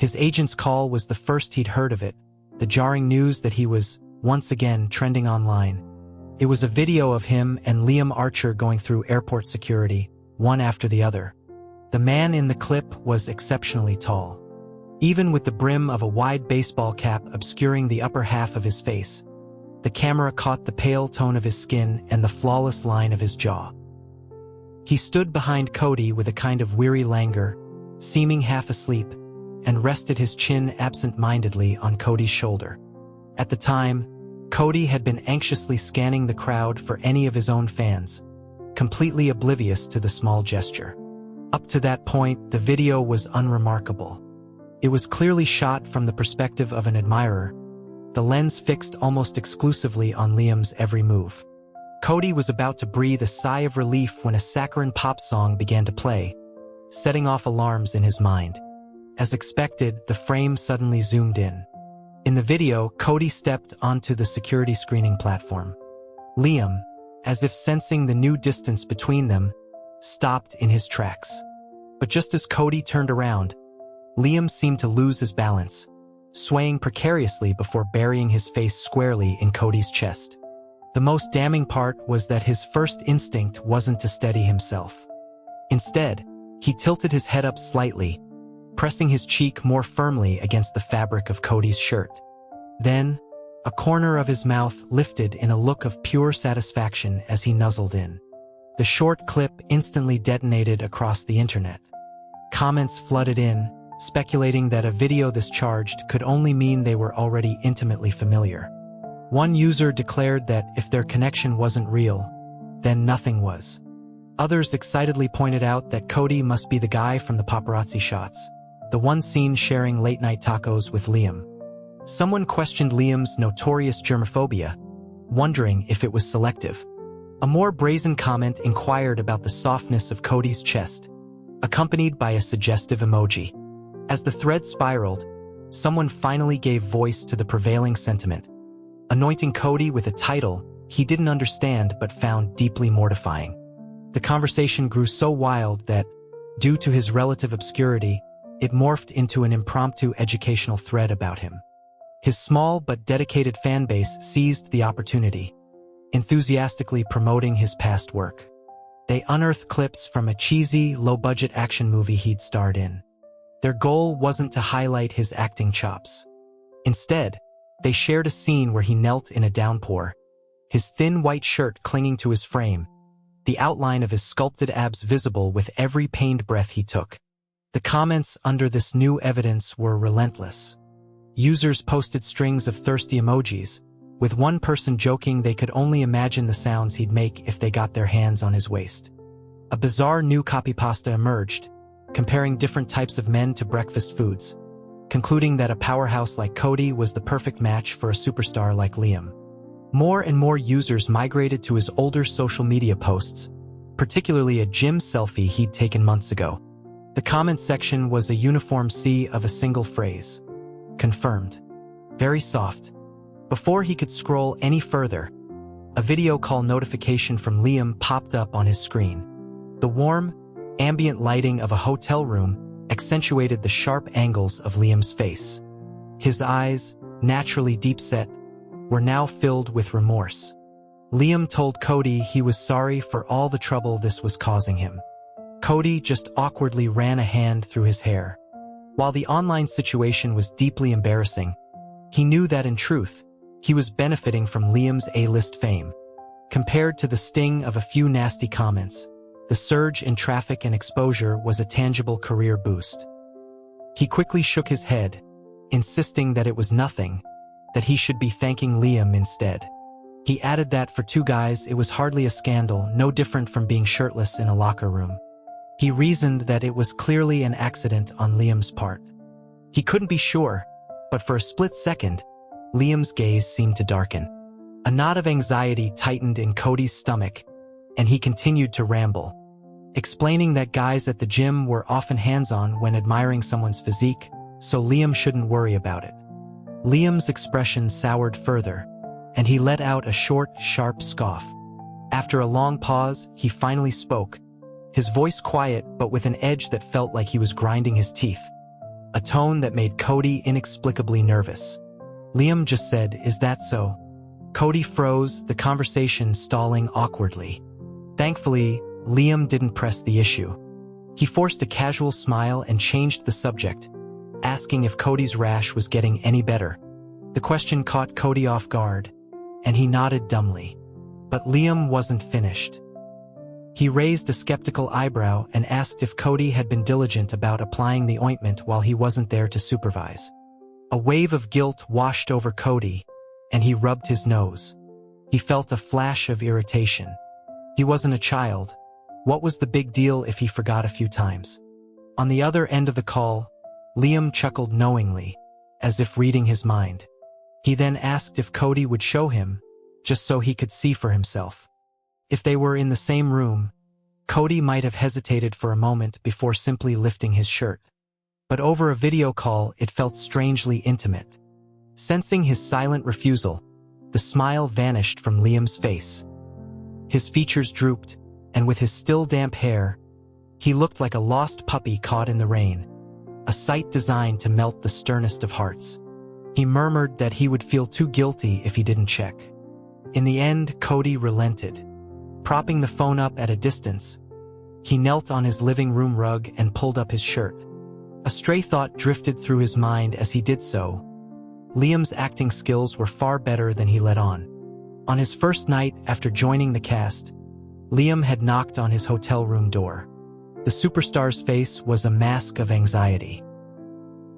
His agent's call was the first he'd heard of it, the jarring news that he was, once again, trending online. It was a video of him and Liam Archer going through airport security, one after the other. The man in the clip was exceptionally tall. Even with the brim of a wide baseball cap obscuring the upper half of his face, the camera caught the pale tone of his skin and the flawless line of his jaw. He stood behind Cody with a kind of weary languor, seeming half asleep, and rested his chin absent-mindedly on Cody's shoulder. At the time, Cody had been anxiously scanning the crowd for any of his own fans, completely oblivious to the small gesture. Up to that point, the video was unremarkable. It was clearly shot from the perspective of an admirer, the lens fixed almost exclusively on Liam's every move. Cody was about to breathe a sigh of relief when a saccharine pop song began to play, setting off alarms in his mind. As expected, the frame suddenly zoomed in. In the video, Cody stepped onto the security screening platform. Liam, as if sensing the new distance between them, stopped in his tracks. But just as Cody turned around, Liam seemed to lose his balance, swaying precariously before burying his face squarely in Cody's chest. The most damning part was that his first instinct wasn't to steady himself. Instead, he tilted his head up slightly, pressing his cheek more firmly against the fabric of Cody's shirt. Then, a corner of his mouth lifted in a look of pure satisfaction as he nuzzled in. The short clip instantly detonated across the internet. Comments flooded in, speculating that a video this charged could only mean they were already intimately familiar. One user declared that if their connection wasn't real, then nothing was. Others excitedly pointed out that Cody must be the guy from the paparazzi shots, the one seen sharing late-night tacos with Liam. Someone questioned Liam's notorious germophobia, wondering if it was selective. A more brazen comment inquired about the softness of Cody's chest, accompanied by a suggestive emoji. As the thread spiraled, someone finally gave voice to the prevailing sentiment, anointing Cody with a title he didn't understand but found deeply mortifying. The conversation grew so wild that, due to his relative obscurity, it morphed into an impromptu educational thread about him. His small but dedicated fan base seized the opportunity, enthusiastically promoting his past work. They unearthed clips from a cheesy, low-budget action movie he'd starred in. Their goal wasn't to highlight his acting chops. Instead, they shared a scene where he knelt in a downpour, his thin white shirt clinging to his frame, the outline of his sculpted abs visible with every pained breath he took. The comments under this new evidence were relentless. Users posted strings of thirsty emojis, with one person joking they could only imagine the sounds he'd make if they got their hands on his waist. A bizarre new copypasta emerged, comparing different types of men to breakfast foods, concluding that a powerhouse like Cody was the perfect match for a superstar like Liam. More and more users migrated to his older social media posts, particularly a gym selfie he'd taken months ago. The comment section was a uniform sea of a single phrase. Confirmed. Very soft. Before he could scroll any further, a video call notification from Liam popped up on his screen. The warm, ambient lighting of a hotel room accentuated the sharp angles of Liam's face. His eyes, naturally deep-set, were now filled with remorse. Liam told Cody he was sorry for all the trouble this was causing him. Cody just awkwardly ran a hand through his hair. While the online situation was deeply embarrassing, he knew that in truth, he was benefiting from Liam's A-list fame. Compared to the sting of a few nasty comments, the surge in traffic and exposure was a tangible career boost. He quickly shook his head, insisting that it was nothing, that he should be thanking Liam instead. He added that for two guys it was hardly a scandal, no different from being shirtless in a locker room. He reasoned that it was clearly an accident on Liam's part. He couldn't be sure, but for a split second, Liam's gaze seemed to darken. A knot of anxiety tightened in Cody's stomach, and he continued to ramble, explaining that guys at the gym were often hands-on when admiring someone's physique, so Liam shouldn't worry about it. Liam's expression soured further, and he let out a short, sharp scoff. After a long pause, he finally spoke, his voice quiet but with an edge that felt like he was grinding his teeth. a tone that made Cody inexplicably nervous. Liam just said, "Is that so?" Cody froze, the conversation stalling awkwardly. Thankfully, Liam didn't press the issue. He forced a casual smile and changed the subject, asking if Cody's rash was getting any better. The question caught Cody off guard, and he nodded dumbly. But Liam wasn't finished. He raised a skeptical eyebrow and asked if Cody had been diligent about applying the ointment while he wasn't there to supervise. A wave of guilt washed over Cody, and he rubbed his nose. He felt a flash of irritation. He wasn't a child. What was the big deal if he forgot a few times? On the other end of the call, Liam chuckled knowingly, as if reading his mind. He then asked if Cody would show him, just so he could see for himself. If they were in the same room, Cody might have hesitated for a moment before simply lifting his shirt. But over a video call, it felt strangely intimate. Sensing his silent refusal, the smile vanished from Liam's face. His features drooped, and with his still damp hair, he looked like a lost puppy caught in the rain, a sight designed to melt the sternest of hearts. He murmured that he would feel too guilty if he didn't check. In the end, Cody relented. Propping the phone up at a distance, he knelt on his living room rug and pulled up his shirt. A stray thought drifted through his mind as he did so. Liam's acting skills were far better than he let on. On his first night after joining the cast, Liam had knocked on his hotel room door. The superstar's face was a mask of anxiety.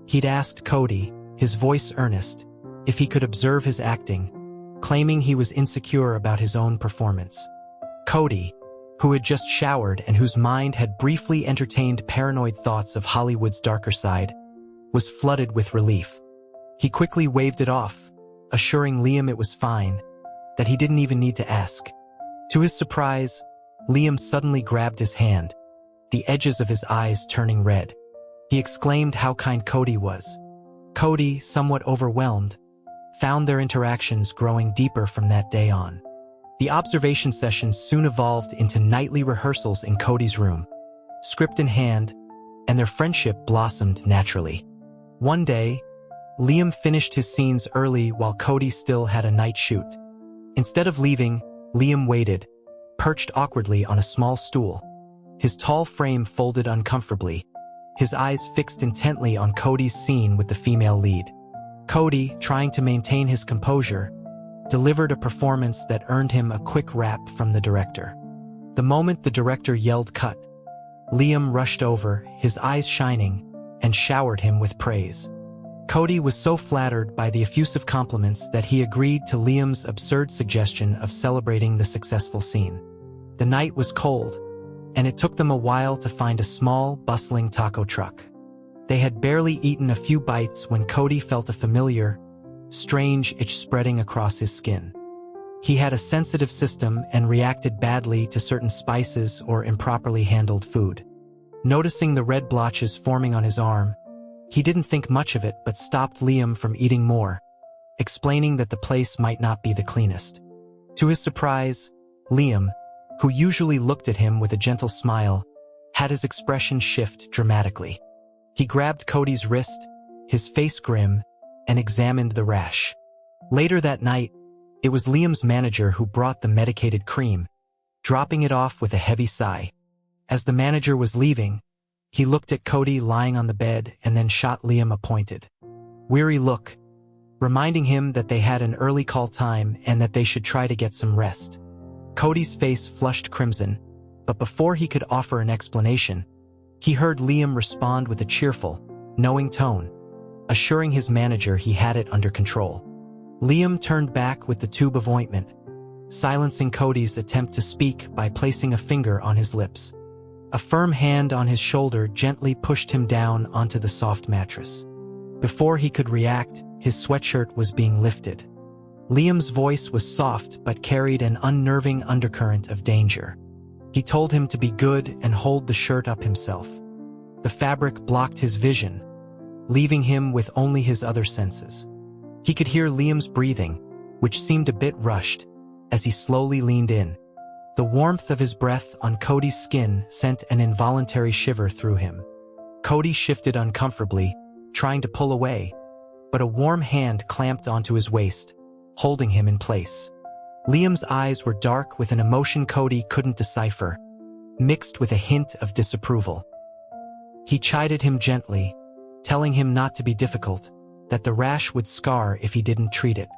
He'd asked Cody, his voice earnest, if he could observe his acting, claiming he was insecure about his own performance. Cody, who had just showered and whose mind had briefly entertained paranoid thoughts of Hollywood's darker side, was flooded with relief. He quickly waved it off, assuring Liam it was fine, that he didn't even need to ask. To his surprise, Liam suddenly grabbed his hand, the edges of his eyes turning red. He exclaimed how kind Cody was. Cody, somewhat overwhelmed, found their interactions growing deeper from that day on. The observation sessions soon evolved into nightly rehearsals in Cody's room, script in hand, and their friendship blossomed naturally. One day, Liam finished his scenes early while Cody still had a night shoot. Instead of leaving, Liam waited, perched awkwardly on a small stool, his tall frame folded uncomfortably, his eyes fixed intently on Cody's scene with the female lead. Cody, trying to maintain his composure, delivered a performance that earned him a quick rap from the director. The moment the director yelled cut, Liam rushed over, his eyes shining, and showered him with praise. Cody was so flattered by the effusive compliments that he agreed to Liam's absurd suggestion of celebrating the successful scene. The night was cold, and it took them a while to find a small, bustling taco truck. They had barely eaten a few bites when Cody felt a familiar, strange itch spreading across his skin. He had a sensitive system and reacted badly to certain spices or improperly handled food. Noticing the red blotches forming on his arm, he didn't think much of it but stopped Liam from eating more, explaining that the place might not be the cleanest. To his surprise, Liam, who usually looked at him with a gentle smile, had his expression shift dramatically. He grabbed Cody's wrist, his face grim, and examined the rash. Later that night, it was Liam's manager who brought the medicated cream, dropping it off with a heavy sigh. As the manager was leaving, he looked at Cody lying on the bed and then shot Liam a pointed, weary look, reminding him that they had an early call time and that they should try to get some rest. Cody's face flushed crimson, but before he could offer an explanation, he heard Liam respond with a cheerful, knowing tone, assuring his manager he had it under control. Liam turned back with the tube of ointment, silencing Cody's attempt to speak by placing a finger on his lips. A firm hand on his shoulder gently pushed him down onto the soft mattress. Before he could react, his sweatshirt was being lifted. Liam's voice was soft but carried an unnerving undercurrent of danger. He told him to be good and hold the shirt up himself. The fabric blocked his vision, leaving him with only his other senses. He could hear Liam's breathing, which seemed a bit rushed, as he slowly leaned in. The warmth of his breath on Cody's skin sent an involuntary shiver through him. Cody shifted uncomfortably, trying to pull away, but a warm hand clamped onto his waist, holding him in place. Liam's eyes were dark with an emotion Cody couldn't decipher, mixed with a hint of disapproval. He chided him gently, telling him not to be difficult, that the rash would scar if he didn't treat it.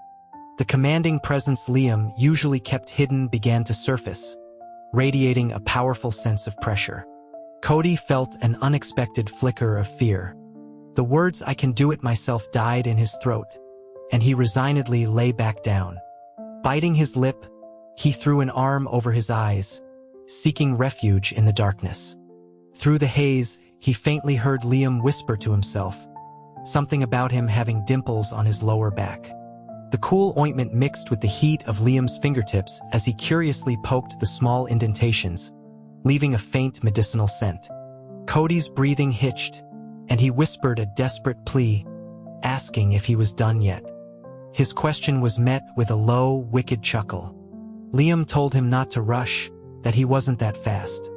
The commanding presence Liam usually kept hidden began to surface, radiating a powerful sense of pressure. Cody felt an unexpected flicker of fear. The words "I can do it myself" died in his throat, and he resignedly lay back down. Biting his lip, he threw an arm over his eyes, seeking refuge in the darkness. Through the haze, he faintly heard Liam whisper to himself, something about him having dimples on his lower back. The cool ointment mixed with the heat of Liam's fingertips as he curiously poked the small indentations, leaving a faint medicinal scent. Cody's breathing hitched, and he whispered a desperate plea, asking if he was done yet. His question was met with a low, wicked chuckle. Liam told him not to rush, that he wasn't that fast.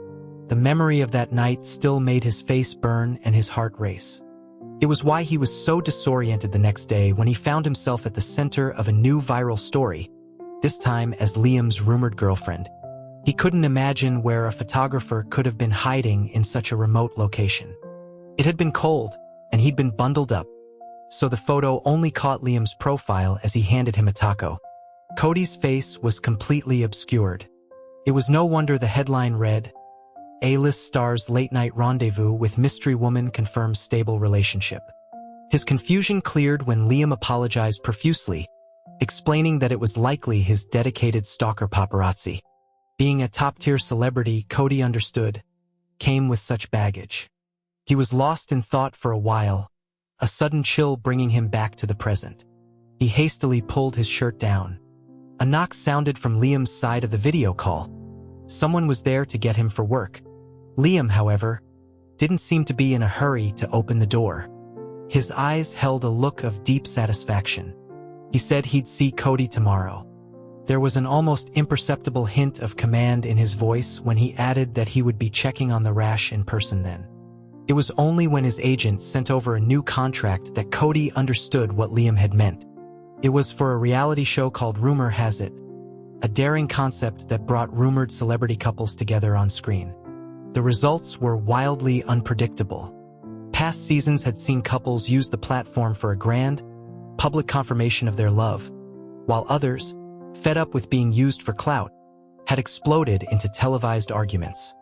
The memory of that night still made his face burn and his heart race. It was why he was so disoriented the next day when he found himself at the center of a new viral story, this time as Liam's rumored girlfriend. He couldn't imagine where a photographer could have been hiding in such a remote location. It had been cold, and he'd been bundled up, so the photo only caught Liam's profile as he handed him a taco. Cody's face was completely obscured. It was no wonder the headline read, "A-list stars late-night rendezvous with mystery woman confirms stable relationship." His confusion cleared when Liam apologized profusely, explaining that it was likely his dedicated stalker paparazzi. Being a top-tier celebrity, Cody understood, came with such baggage. He was lost in thought for a while, a sudden chill bringing him back to the present. He hastily pulled his shirt down. A knock sounded from Liam's side of the video call. Someone was there to get him for work. Liam, however, didn't seem to be in a hurry to open the door. His eyes held a look of deep satisfaction. He said he'd see Cody tomorrow. There was an almost imperceptible hint of command in his voice when he added that he would be checking on the rash in person then. It was only when his agent sent over a new contract that Cody understood what Liam had meant. It was for a reality show called Rumor Has It, a daring concept that brought rumored celebrity couples together on screen. The results were wildly unpredictable. Past seasons had seen couples use the platform for a grand, public confirmation of their love, while others, fed up with being used for clout, had exploded into televised arguments.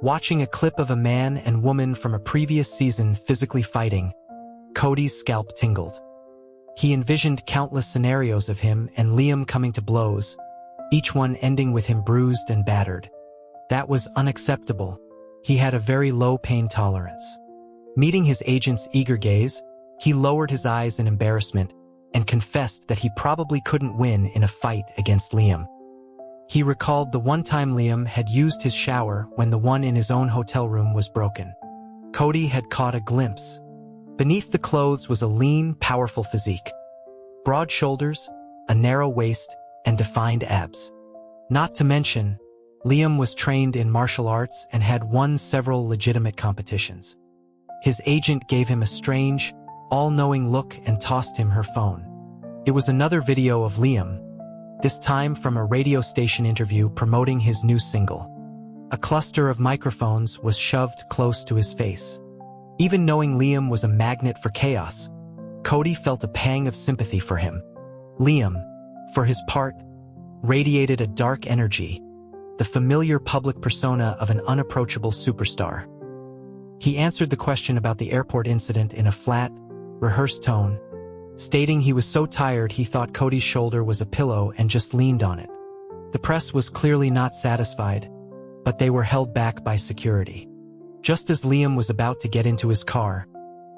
Watching a clip of a man and woman from a previous season physically fighting, Cody's scalp tingled. He envisioned countless scenarios of him and Liam coming to blows, each one ending with him bruised and battered. That was unacceptable. He had a very low pain tolerance. Meeting his agent's eager gaze, he lowered his eyes in embarrassment and confessed that he probably couldn't win in a fight against Liam. He recalled the one time Liam had used his shower when the one in his own hotel room was broken. Cody had caught a glimpse. Beneath the clothes was a lean, powerful physique. Broad shoulders, a narrow waist, and defined abs. Not to mention, Liam was trained in martial arts and had won several legitimate competitions. His agent gave him a strange, all-knowing look and tossed him her phone. It was another video of Liam, this time from a radio station interview promoting his new single. A cluster of microphones was shoved close to his face. Even knowing Liam was a magnet for chaos, Cody felt a pang of sympathy for him. Liam, for his part, radiated a dark energy, the familiar public persona of an unapproachable superstar. He answered the question about the airport incident in a flat, rehearsed tone, stating he was so tired he thought Cody's shoulder was a pillow and just leaned on it. The press was clearly not satisfied, but they were held back by security. Just as Liam was about to get into his car,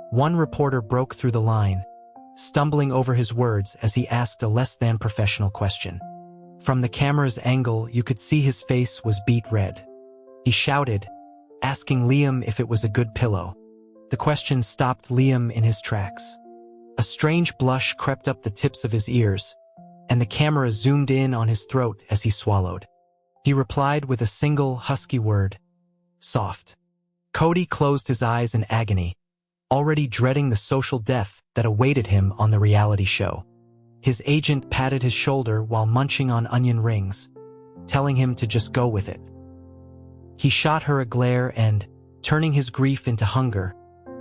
one reporter broke through the line, stumbling over his words as he asked a less-than-professional question. From the camera's angle, you could see his face was beet red. He shouted, asking Liam if it was a good pillow. The question stopped Liam in his tracks. A strange blush crept up the tips of his ears, and the camera zoomed in on his throat as he swallowed. He replied with a single, husky word, "Soft." Cody closed his eyes in agony, already dreading the social death that awaited him on the reality show. His agent patted his shoulder while munching on onion rings, telling him to just go with it. He shot her a glare and, turning his grief into hunger,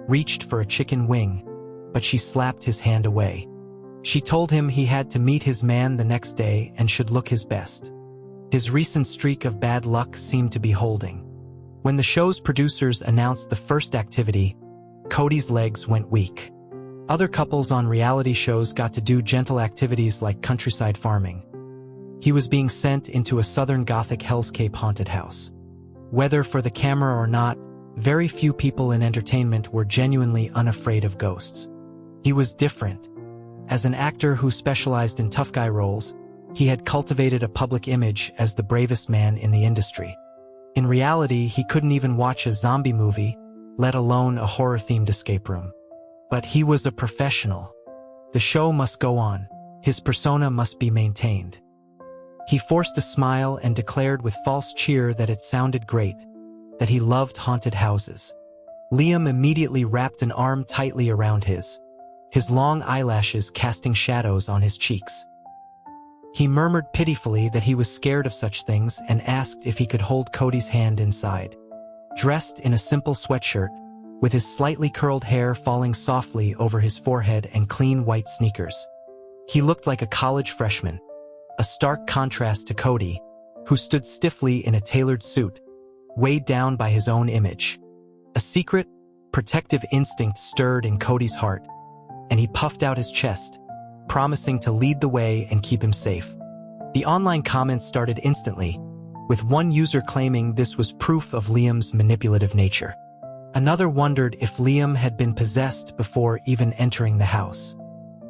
reached for a chicken wing, but she slapped his hand away. She told him he had to meet his man the next day and should look his best. His recent streak of bad luck seemed to be holding. When the show's producers announced the first activity, Cody's legs went weak. Other couples on reality shows got to do gentle activities like countryside farming. He was being sent into a southern Gothic hellscape haunted house. Whether for the camera or not, very few people in entertainment were genuinely unafraid of ghosts. He was different. As an actor who specialized in tough guy roles, he had cultivated a public image as the bravest man in the industry. In reality, he couldn't even watch a zombie movie, let alone a horror-themed escape room. But he was a professional. The show must go on. His persona must be maintained. He forced a smile and declared with false cheer that it sounded great, that he loved haunted houses. Liam immediately wrapped an arm tightly around his long eyelashes casting shadows on his cheeks. He murmured pitifully that he was scared of such things and asked if he could hold Cody's hand inside. Dressed in a simple sweatshirt, with his slightly curled hair falling softly over his forehead and clean white sneakers, he looked like a college freshman, a stark contrast to Cody, who stood stiffly in a tailored suit, weighed down by his own image. A secret, protective instinct stirred in Cody's heart, and he puffed out his chest, promising to lead the way and keep him safe. The online comments started instantly, with one user claiming this was proof of Liam's manipulative nature. Another wondered if Liam had been possessed before even entering the house.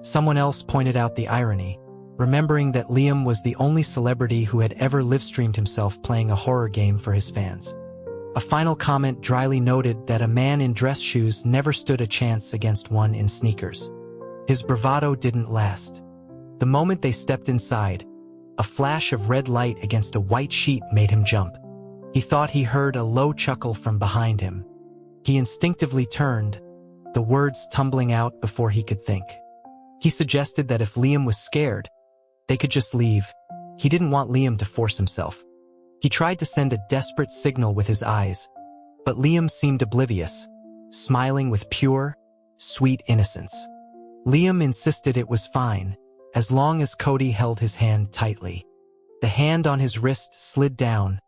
Someone else pointed out the irony, remembering that Liam was the only celebrity who had ever live-streamed himself playing a horror game for his fans. A final comment dryly noted that a man in dress shoes never stood a chance against one in sneakers. His bravado didn't last. The moment they stepped inside, a flash of red light against a white sheet made him jump. He thought he heard a low chuckle from behind him. He instinctively turned, the words tumbling out before he could think. He suggested that if Liam was scared, they could just leave. He didn't want Liam to force himself. He tried to send a desperate signal with his eyes, but Liam seemed oblivious, smiling with pure, sweet innocence. Liam insisted it was fine, as long as Cody held his hand tightly. The hand on his wrist slid down,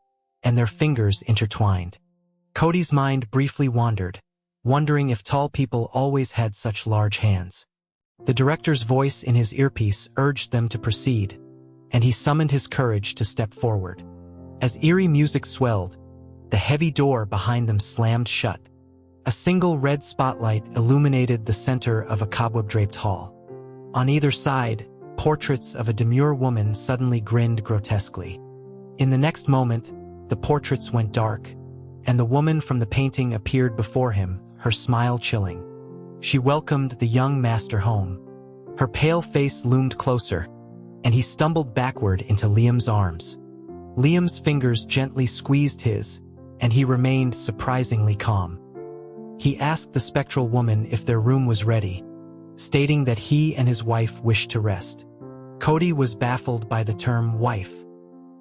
and their fingers intertwined. Cody's mind briefly wandered, wondering if tall people always had such large hands. The director's voice in his earpiece urged them to proceed, and he summoned his courage to step forward. As eerie music swelled, the heavy door behind them slammed shut. A single red spotlight illuminated the center of a cobweb-draped hall. On either side, portraits of a demure woman suddenly grinned grotesquely. In the next moment, the portraits went dark, and the woman from the painting appeared before him, her smile chilling. She welcomed the young master home. Her pale face loomed closer, and he stumbled backward into Liam's arms. Liam's fingers gently squeezed his, and he remained surprisingly calm. He asked the spectral woman if their room was ready, stating that he and his wife wished to rest. Cody was baffled by the term wife.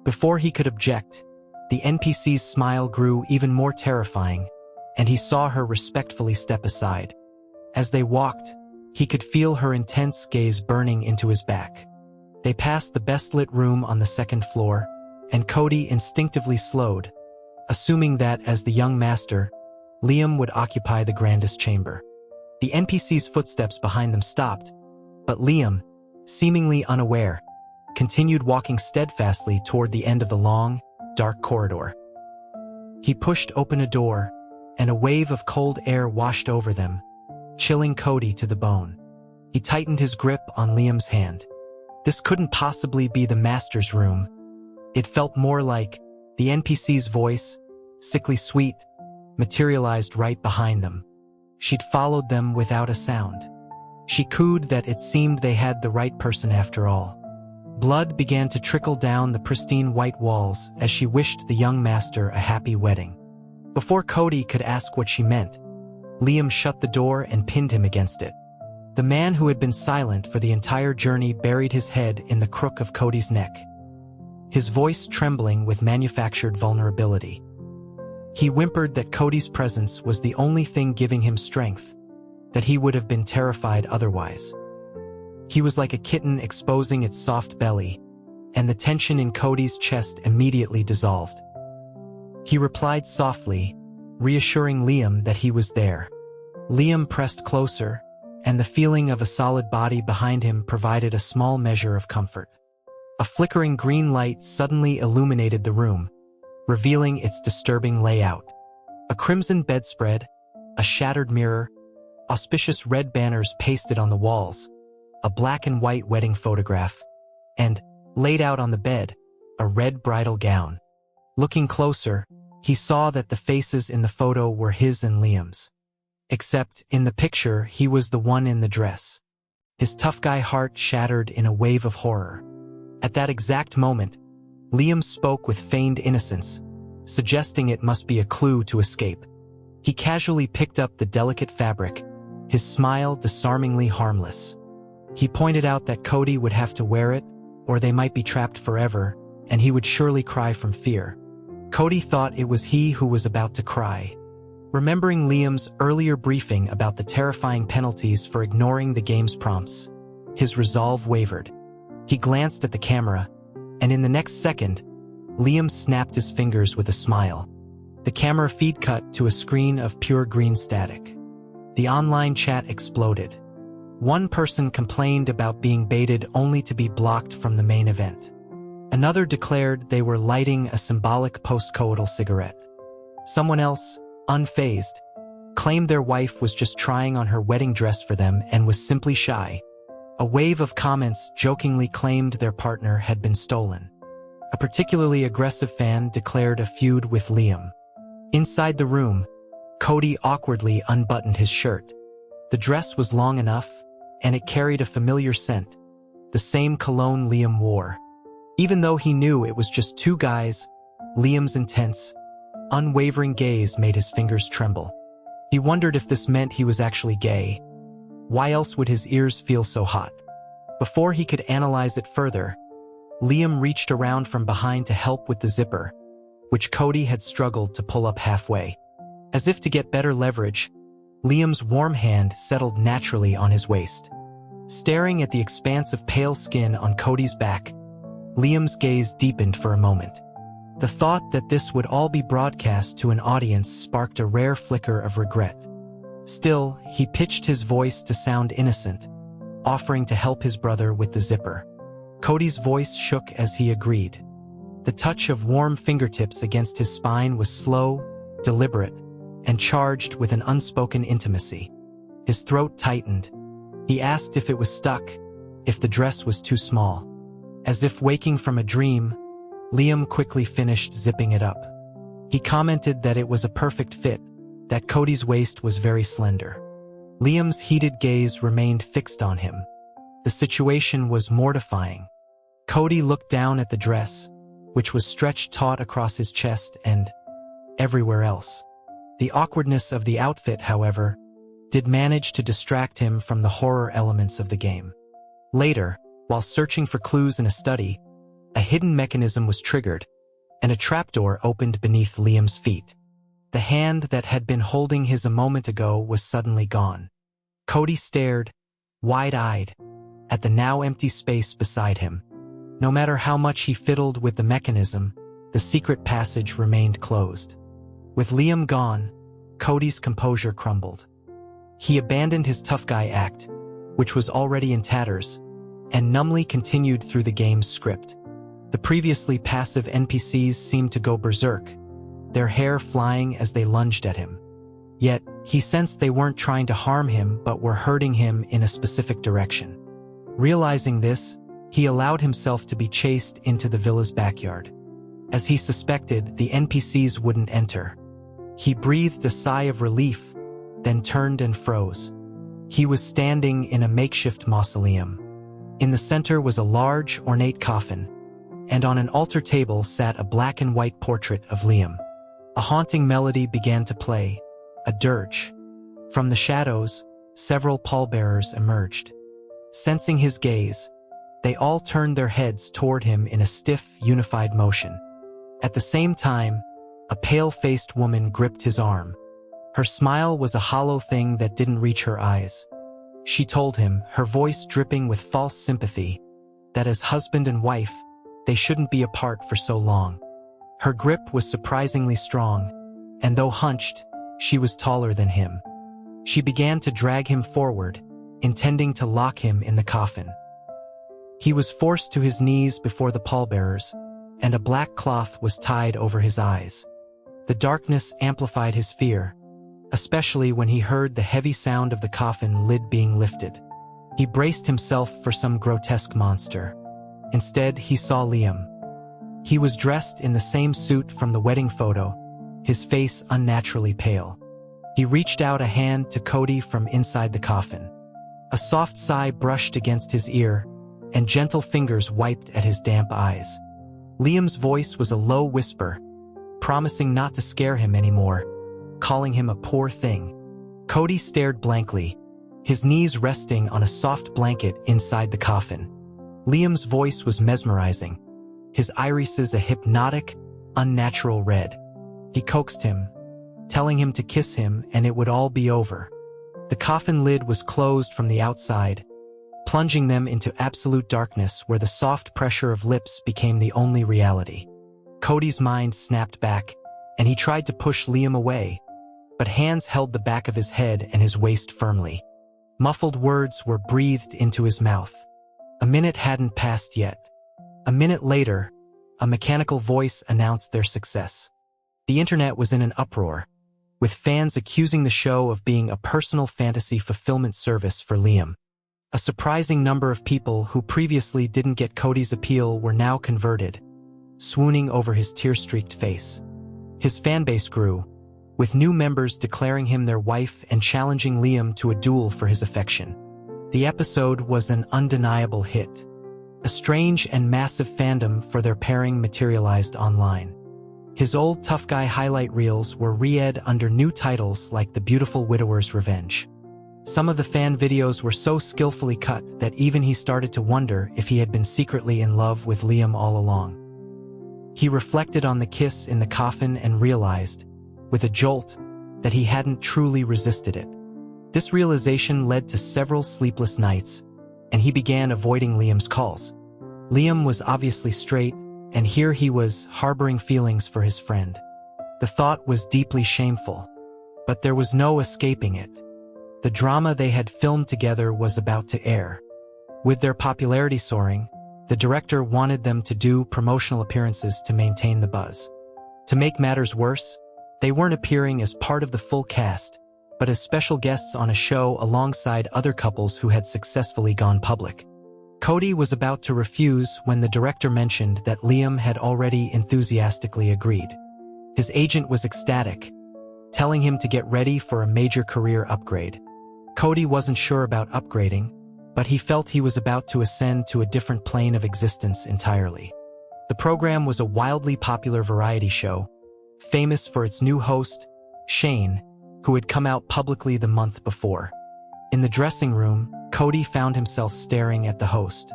Before he could object, the NPC's smile grew even more terrifying, and he saw her respectfully step aside. As they walked, he could feel her intense gaze burning into his back. They passed the best-lit room on the second floor, and Cody instinctively slowed, assuming that, as the young master, Liam would occupy the grandest chamber. The NPC's footsteps behind them stopped, but Liam, seemingly unaware, continued walking steadfastly toward the end of the long, dark corridor. He pushed open a door, and a wave of cold air washed over them, chilling Cody to the bone. He tightened his grip on Liam's hand. This couldn't possibly be the master's room. It felt more like the NPC's voice, sickly sweet, materialized right behind them. She'd followed them without a sound. She cooed that it seemed they had the right person after all. Blood began to trickle down the pristine white walls as she wished the young master a happy wedding. Before Cody could ask what she meant, Liam shut the door and pinned him against it. The man who had been silent for the entire journey buried his head in the crook of Cody's neck, his voice trembling with manufactured vulnerability. He whimpered that Cody's presence was the only thing giving him strength, that he would have been terrified otherwise. He was like a kitten exposing its soft belly, and the tension in Cody's chest immediately dissolved. He replied softly, reassuring Liam that he was there. Liam pressed closer, and the feeling of a solid body behind him provided a small measure of comfort. A flickering green light suddenly illuminated the room, revealing its disturbing layout. A crimson bedspread, a shattered mirror, auspicious red banners pasted on the walls, a black and white wedding photograph, and, laid out on the bed, a red bridal gown. Looking closer, he saw that the faces in the photo were his and Liam's. Except, in the picture, he was the one in the dress. His tough guy heart shattered in a wave of horror. At that exact moment, Liam spoke with feigned innocence, suggesting it must be a clue to escape. He casually picked up the delicate fabric, his smile disarmingly harmless. He pointed out that Cody would have to wear it, or they might be trapped forever, and he would surely cry from fear. Cody thought it was he who was about to cry. Remembering Liam's earlier briefing about the terrifying penalties for ignoring the game's prompts, his resolve wavered. He glanced at the camera, and in the next second, Liam snapped his fingers with a smile. The camera feed cut to a screen of pure green static. The online chat exploded. One person complained about being baited only to be blocked from the main event. Another declared they were lighting a symbolic post-coital cigarette. Someone else, unfazed, claimed their wife was just trying on her wedding dress for them and was simply shy. A wave of comments jokingly claimed their partner had been stolen. A particularly aggressive fan declared a feud with Liam. Inside the room, Cody awkwardly unbuttoned his shirt. The dress was long enough, and it carried a familiar scent, the same cologne Liam wore. Even though he knew it was just two guys, Liam's intense, unwavering gaze made his fingers tremble. He wondered if this meant he was actually gay. Why else would his ears feel so hot? Before he could analyze it further, Liam reached around from behind to help with the zipper, which Cody had struggled to pull up halfway. As if to get better leverage, Liam's warm hand settled naturally on his waist. Staring at the expanse of pale skin on Cody's back, Liam's gaze deepened for a moment. The thought that this would all be broadcast to an audience sparked a rare flicker of regret. Still, he pitched his voice to sound innocent, offering to help his brother with the zipper. Cody's voice shook as he agreed. The touch of warm fingertips against his spine was slow, deliberate, and charged with an unspoken intimacy. His throat tightened. He asked if it was stuck, if the dress was too small. As if waking from a dream, Liam quickly finished zipping it up. He commented that it was a perfect fit, that Cody's waist was very slender. Liam's heated gaze remained fixed on him. The situation was mortifying. Cody looked down at the dress, which was stretched taut across his chest and everywhere else. The awkwardness of the outfit, however, did manage to distract him from the horror elements of the game. Later, while searching for clues in a study, a hidden mechanism was triggered, and a trapdoor opened beneath Liam's feet. The hand that had been holding his a moment ago was suddenly gone. Cody stared, wide-eyed, at the now empty space beside him. No matter how much he fiddled with the mechanism, the secret passage remained closed. With Liam gone, Cody's composure crumbled. He abandoned his tough guy act, which was already in tatters, and numbly continued through the game's script. The previously passive NPCs seemed to go berserk, their hair flying as they lunged at him. Yet, he sensed they weren't trying to harm him but were hurting him in a specific direction. Realizing this, he allowed himself to be chased into the villa's backyard. As he suspected, the NPCs wouldn't enter. He breathed a sigh of relief, then turned and froze. He was standing in a makeshift mausoleum. In the center was a large, ornate coffin, and on an altar table sat a black and white portrait of Liam. A haunting melody began to play, a dirge, From the shadows, several pallbearers emerged. Sensing his gaze, they all turned their heads toward him in a stiff, unified motion. At the same time, a pale-faced woman gripped his arm. Her smile was a hollow thing that didn't reach her eyes. She told him, her voice dripping with false sympathy, that as husband and wife, they shouldn't be apart for so long. Her grip was surprisingly strong, and though hunched, she was taller than him. She began to drag him forward, intending to lock him in the coffin. He was forced to his knees before the pallbearers, and a black cloth was tied over his eyes. The darkness amplified his fear, especially when he heard the heavy sound of the coffin lid being lifted. He braced himself for some grotesque monster. Instead, he saw Liam. He was dressed in the same suit from the wedding photo, his face unnaturally pale. He reached out a hand to Cody from inside the coffin. A soft sigh brushed against his ear, and gentle fingers wiped at his damp eyes. Liam's voice was a low whisper, promising not to scare him anymore, calling him a poor thing. Cody stared blankly, his knees resting on a soft blanket inside the coffin. Liam's voice was mesmerizing, his irises a hypnotic, unnatural red. He coaxed him, telling him to kiss him and it would all be over. The coffin lid was closed from the outside, plunging them into absolute darkness where the soft pressure of lips became the only reality. Cody's mind snapped back, and he tried to push Liam away, but hands held the back of his head and his waist firmly. Muffled words were breathed into his mouth. A minute hadn't passed yet. A minute later, a mechanical voice announced their success. The internet was in an uproar, with fans accusing the show of being a personal fantasy fulfillment service for Liam. A surprising number of people who previously didn't get Cody's appeal were now converted, swooning over his tear-streaked face. His fanbase grew, with new members declaring him their wife and challenging Liam to a duel for his affection. The episode was an undeniable hit. A strange and massive fandom for their pairing materialized online. His old tough guy highlight reels were re-aired under new titles like The Beautiful Widower's Revenge. Some of the fan videos were so skillfully cut that even he started to wonder if he had been secretly in love with Liam all along. He reflected on the kiss in the coffin and realized, with a jolt, that he hadn't truly resisted it. This realization led to several sleepless nights, and he began avoiding Liam's calls. Liam was obviously straight, and here he was harboring feelings for his friend. The thought was deeply shameful, but there was no escaping it. The drama they had filmed together was about to air. With their popularity soaring, the director wanted them to do promotional appearances to maintain the buzz. To make matters worse, they weren't appearing as part of the full cast, but as special guests on a show alongside other couples who had successfully gone public. Cody was about to refuse when the director mentioned that Liam had already enthusiastically agreed. His agent was ecstatic, telling him to get ready for a major career upgrade. Cody wasn't sure about upgrading, but he felt he was about to ascend to a different plane of existence entirely. The program was a wildly popular variety show, famous for its new host, Shane, who had come out publicly the month before. In the dressing room, Cody found himself staring at the host.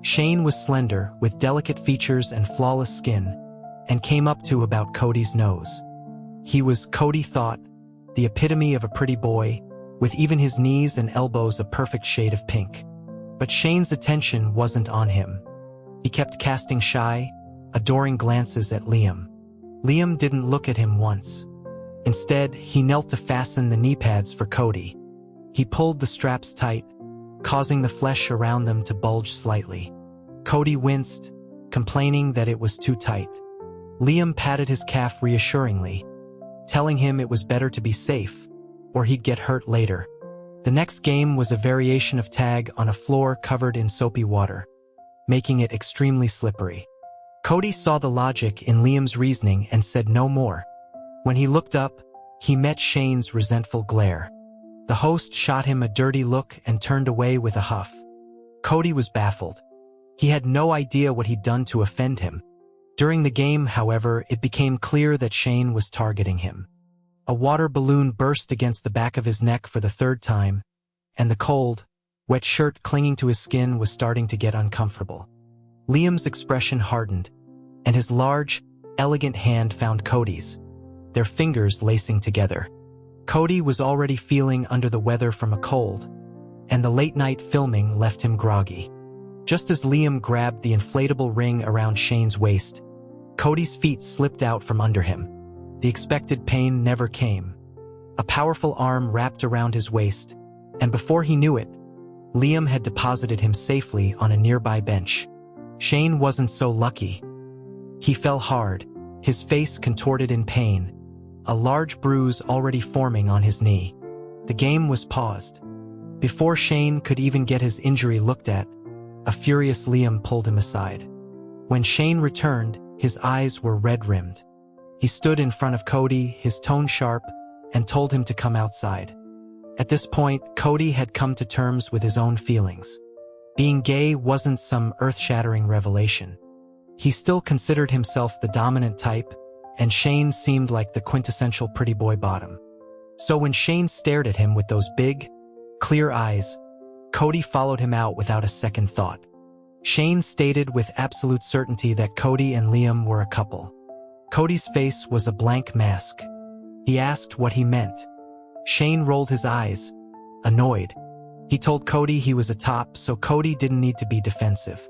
Shane was slender, with delicate features and flawless skin, and came up to about Cody's nose. He was, Cody thought, the epitome of a pretty boy, with even his knees and elbows a perfect shade of pink. But Shane's attention wasn't on him. He kept casting shy, adoring glances at Liam. Liam didn't look at him once. Instead, he knelt to fasten the knee pads for Cody. He pulled the straps tight, causing the flesh around them to bulge slightly. Cody winced, complaining that it was too tight. Liam patted his calf reassuringly, telling him it was better to be safe, or he'd get hurt later. The next game was a variation of tag on a floor covered in soapy water, making it extremely slippery. Cody saw the logic in Liam's reasoning and said no more. When he looked up, he met Shane's resentful glare. The host shot him a dirty look and turned away with a huff. Cody was baffled. He had no idea what he'd done to offend him. During the game, however, it became clear that Shane was targeting him. A water balloon burst against the back of his neck for the third time, and the cold, wet shirt clinging to his skin was starting to get uncomfortable. Liam's expression hardened, and his large, elegant hand found Cody's, their fingers lacing together. Cody was already feeling under the weather from a cold, and the late-night filming left him groggy. Just as Liam grabbed the inflatable ring around Shane's waist, Cody's feet slipped out from under him. The expected pain never came. A powerful arm wrapped around his waist, and before he knew it, Liam had deposited him safely on a nearby bench. Shane wasn't so lucky. He fell hard, his face contorted in pain, a large bruise already forming on his knee. The game was paused. Before Shane could even get his injury looked at, a furious Liam pulled him aside. When Shane returned, his eyes were red-rimmed. He stood in front of Cody, his tone sharp, and told him to come outside. At this point, Cody had come to terms with his own feelings. Being gay wasn't some earth-shattering revelation. He still considered himself the dominant type, and Shane seemed like the quintessential pretty boy bottom. So when Shane stared at him with those big, clear eyes, Cody followed him out without a second thought. Shane stated with absolute certainty that Cody and Liam were a couple. Cody's face was a blank mask. He asked what he meant. Shane rolled his eyes, annoyed. He told Cody he was a top, so Cody didn't need to be defensive.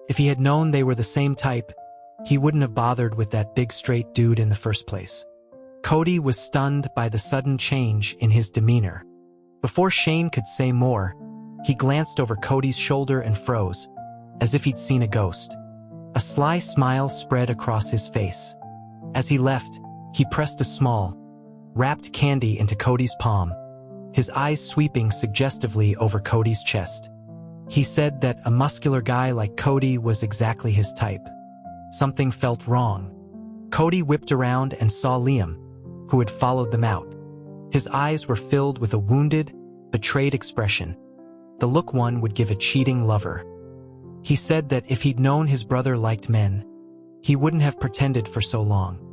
If he had known they were the same type, he wouldn't have bothered with that big straight dude in the first place. Cody was stunned by the sudden change in his demeanor. Before Shane could say more, he glanced over Cody's shoulder and froze, as if he'd seen a ghost. A sly smile spread across his face. As he left, he pressed a small, wrapped candy into Cody's palm, his eyes sweeping suggestively over Cody's chest. He said that a muscular guy like Cody was exactly his type. Something felt wrong. Cody whipped around and saw Liam, who had followed them out. His eyes were filled with a wounded, betrayed expression, the look one would give a cheating lover. He said that if he'd known his brother liked men, he wouldn't have pretended for so long.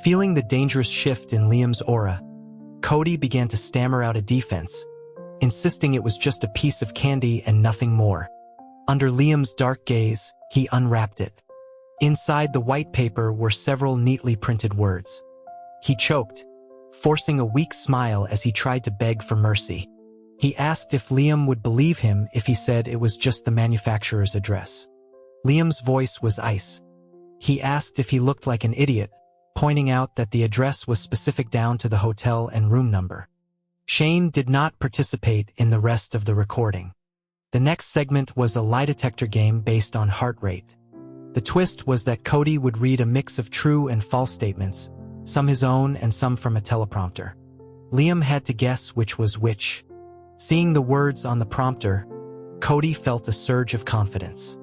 Feeling the dangerous shift in Liam's aura, Cody began to stammer out a defense, insisting it was just a piece of candy and nothing more. Under Liam's dark gaze, he unwrapped it. Inside the white paper were several neatly printed words. He choked, forcing a weak smile as he tried to beg for mercy. He asked if Liam would believe him if he said it was just the manufacturer's address. Liam's voice was ice. He asked if he looked like an idiot, pointing out that the address was specific down to the hotel and room number. Shane did not participate in the rest of the recording. The next segment was a lie detector game based on heart rate. The twist was that Cody would read a mix of true and false statements, some his own and some from a teleprompter. Liam had to guess which was which. Seeing the words on the prompter, Cody felt a surge of confidence.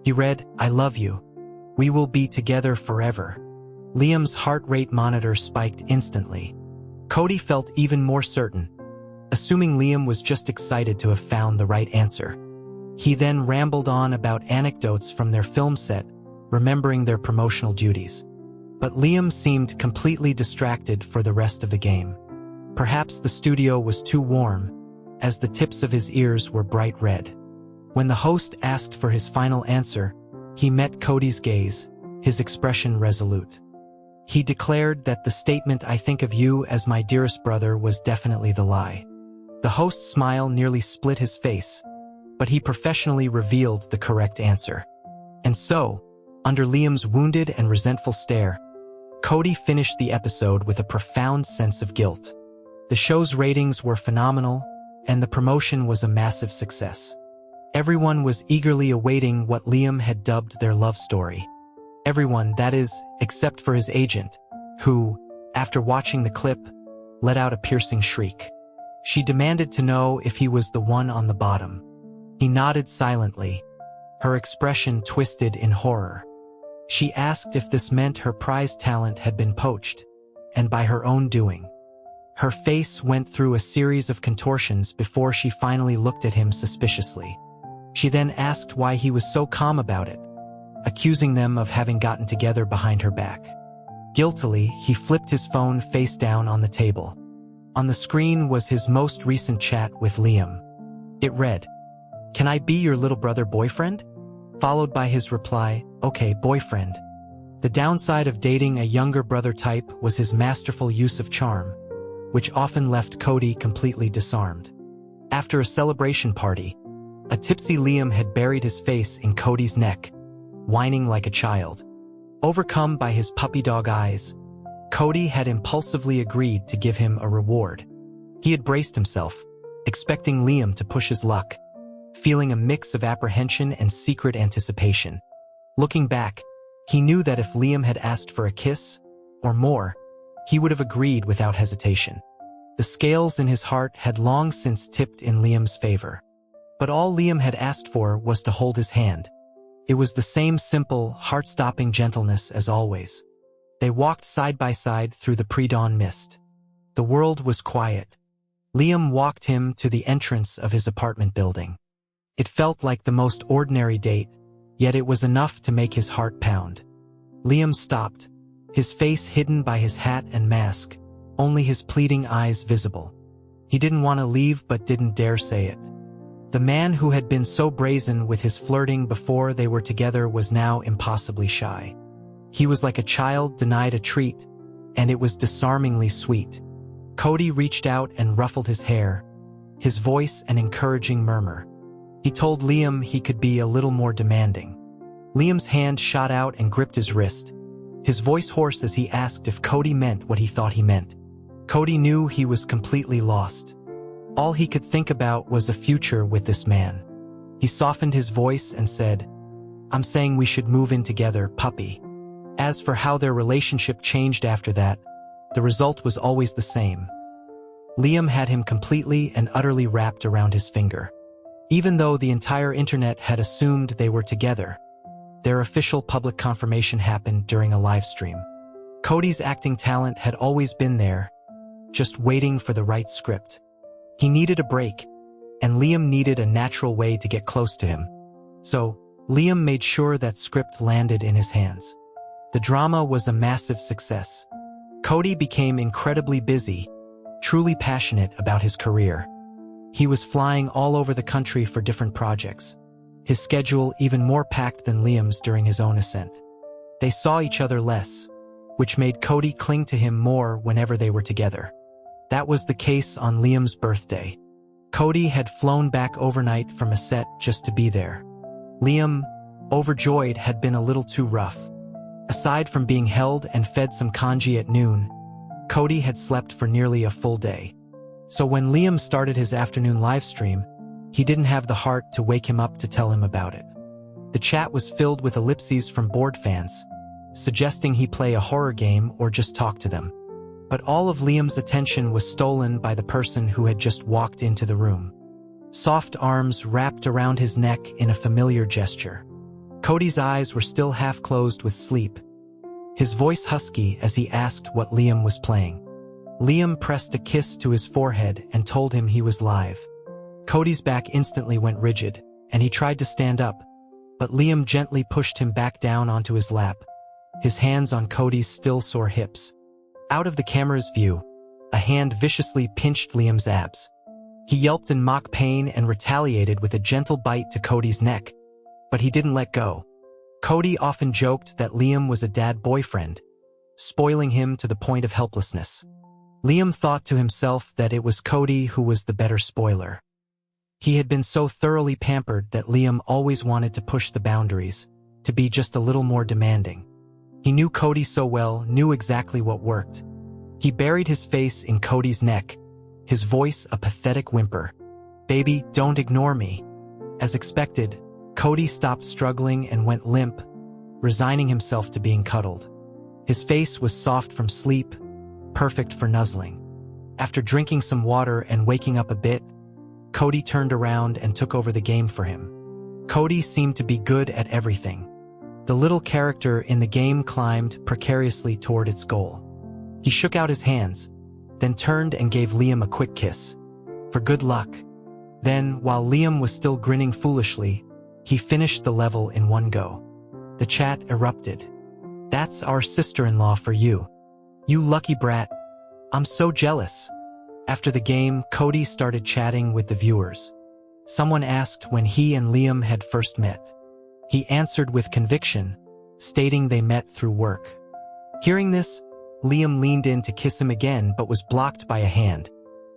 He read, "I love you. We will be together forever." Liam's heart rate monitor spiked instantly. Cody felt even more certain, assuming Liam was just excited to have found the right answer. He then rambled on about anecdotes from their film set, remembering their promotional duties. But Liam seemed completely distracted for the rest of the game. Perhaps the studio was too warm, as the tips of his ears were bright red. When the host asked for his final answer, he met Cody's gaze, his expression resolute. He declared that the statement "I think of you as my dearest brother" was definitely the lie. The host's smile nearly split his face, but he professionally revealed the correct answer. And so, under Liam's wounded and resentful stare, Cody finished the episode with a profound sense of guilt. The show's ratings were phenomenal, and the promotion was a massive success. Everyone was eagerly awaiting what Liam had dubbed their love story. Everyone, that is, except for his agent, who, after watching the clip, let out a piercing shriek. She demanded to know if he was the one on the bottom. He nodded silently, her expression twisted in horror. She asked if this meant her prize talent had been poached, and by her own doing. Her face went through a series of contortions before she finally looked at him suspiciously. She then asked why he was so calm about it, accusing them of having gotten together behind her back. Guiltily, he flipped his phone face down on the table. On the screen was his most recent chat with Liam. It read, "Can I be your little brother boyfriend?" Followed by his reply, "Okay, boyfriend." The downside of dating a younger brother type was his masterful use of charm, which often left Cody completely disarmed. After a celebration party, a tipsy Liam had buried his face in Cody's neck, whining like a child. Overcome by his puppy dog eyes, Cody had impulsively agreed to give him a reward. He had braced himself, expecting Liam to push his luck, feeling a mix of apprehension and secret anticipation. Looking back, he knew that if Liam had asked for a kiss, or more, he would have agreed without hesitation. The scales in his heart had long since tipped in Liam's favor. But all Liam had asked for was to hold his hand. It was the same simple, heart-stopping gentleness as always. They walked side by side through the pre-dawn mist. The world was quiet. Liam walked him to the entrance of his apartment building. It felt like the most ordinary date, yet it was enough to make his heart pound. Liam stopped, his face hidden by his hat and mask, only his pleading eyes visible. He didn't want to leave but didn't dare say it. The man who had been so brazen with his flirting before they were together was now impossibly shy. He was like a child denied a treat, and it was disarmingly sweet. Cody reached out and ruffled his hair, his voice an encouraging murmur. He told Liam he could be a little more demanding. Liam's hand shot out and gripped his wrist, his voice hoarse as he asked if Cody meant what he thought he meant. Cody knew he was completely lost. All he could think about was a future with this man. He softened his voice and said, "I'm saying we should move in together, puppy." As for how their relationship changed after that, the result was always the same. Liam had him completely and utterly wrapped around his finger. Even though the entire internet had assumed they were together, their official public confirmation happened during a live stream. Cody's acting talent had always been there, just waiting for the right script. He needed a break, and Liam needed a natural way to get close to him. So, Liam made sure that script landed in his hands. The drama was a massive success. Cody became incredibly busy, truly passionate about his career. He was flying all over the country for different projects, his schedule even more packed than Liam's during his own ascent. They saw each other less, which made Cody cling to him more whenever they were together. That was the case on Liam's birthday. Cody had flown back overnight from a set just to be there. Liam, overjoyed, had been a little too rough. Aside from being held and fed some kanji at noon, Cody had slept for nearly a full day. So when Liam started his afternoon livestream, he didn't have the heart to wake him up to tell him about it. The chat was filled with ellipses from bored fans, suggesting he play a horror game or just talk to them. But all of Liam's attention was stolen by the person who had just walked into the room. Soft arms wrapped around his neck in a familiar gesture. Cody's eyes were still half closed with sleep, his voice husky as he asked what Liam was playing. Liam pressed a kiss to his forehead and told him he was live. Cody's back instantly went rigid, and he tried to stand up, but Liam gently pushed him back down onto his lap, his hands on Cody's still sore hips. Out of the camera's view, a hand viciously pinched Liam's abs. He yelped in mock pain and retaliated with a gentle bite to Cody's neck, but he didn't let go. Cody often joked that Liam was a dad boyfriend, spoiling him to the point of helplessness. Liam thought to himself that it was Cody who was the better spoiler. He had been so thoroughly pampered that Liam always wanted to push the boundaries, to be just a little more demanding. He knew Cody so well, knew exactly what worked. He buried his face in Cody's neck, his voice a pathetic whimper. "Baby, don't ignore me." As expected, Cody stopped struggling and went limp, resigning himself to being cuddled. His face was soft from sleep, perfect for nuzzling. After drinking some water and waking up a bit, Cody turned around and took over the game for him. Cody seemed to be good at everything. The little character in the game climbed precariously toward its goal. He shook out his hands, then turned and gave Liam a quick kiss. For good luck. Then, while Liam was still grinning foolishly, he finished the level in one go. The chat erupted. That's our sister-in-law for you. You lucky brat. I'm so jealous. After the game, Cody started chatting with the viewers. Someone asked when he and Liam had first met. He answered with conviction, stating they met through work. Hearing this, Liam leaned in to kiss him again but was blocked by a hand,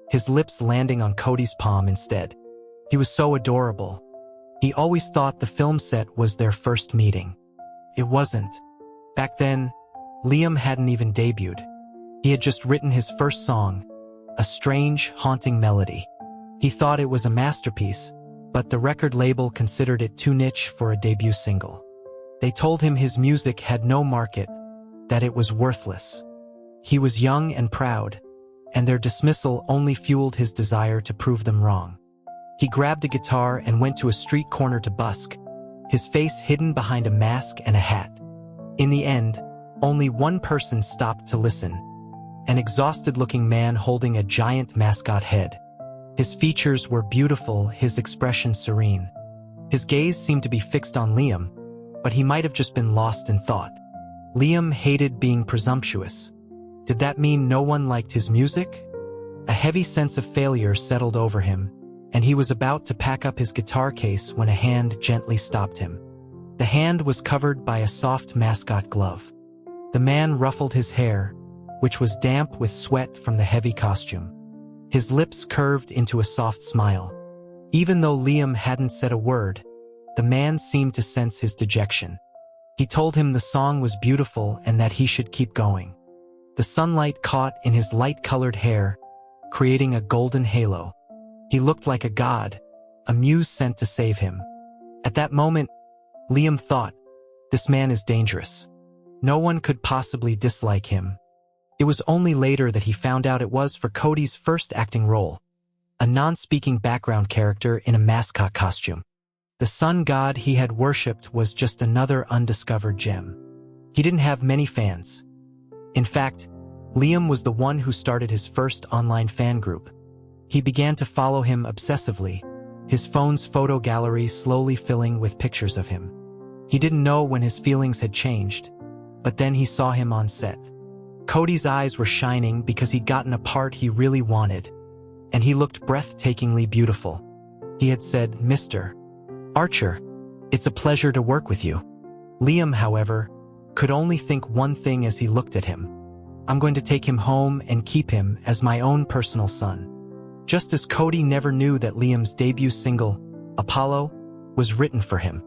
his lips landing on Cody's palm instead. He was so adorable. He always thought the film set was their first meeting. It wasn't. Back then, Liam hadn't even debuted. He had just written his first song, a strange, haunting melody. He thought it was a masterpiece, but the record label considered it too niche for a debut single. They told him his music had no market, that it was worthless. He was young and proud, and their dismissal only fueled his desire to prove them wrong. He grabbed a guitar and went to a street corner to busk, his face hidden behind a mask and a hat. In the end, only one person stopped to listen, an exhausted-looking man holding a giant mascot head. His features were beautiful, his expression serene. His gaze seemed to be fixed on Liam, but he might have just been lost in thought. Liam hated being presumptuous. Did that mean no one liked his music? A heavy sense of failure settled over him, and he was about to pack up his guitar case when a hand gently stopped him. The hand was covered by a soft mascot glove. The man ruffled his hair, which was damp with sweat from the heavy costume. His lips curved into a soft smile. Even though Liam hadn't said a word, the man seemed to sense his dejection. He told him the song was beautiful and that he should keep going. The sunlight caught in his light-colored hair, creating a golden halo. He looked like a god, a muse sent to save him. At that moment, Liam thought, this man is dangerous. No one could possibly dislike him. It was only later that he found out it was for Cody's first acting role, a non-speaking background character in a mascot costume. The sun god he had worshipped was just another undiscovered gem. He didn't have many fans. In fact, Liam was the one who started his first online fan group. He began to follow him obsessively, his phone's photo gallery slowly filling with pictures of him. He didn't know when his feelings had changed, but then he saw him on set. Cody's eyes were shining because he'd gotten a part he really wanted, and he looked breathtakingly beautiful. He had said, "Mr. Archer, it's a pleasure to work with you." Liam, however, could only think one thing as he looked at him. I'm going to take him home and keep him as my own personal son. Just as Cody never knew that Liam's debut single, Apollo, was written for him.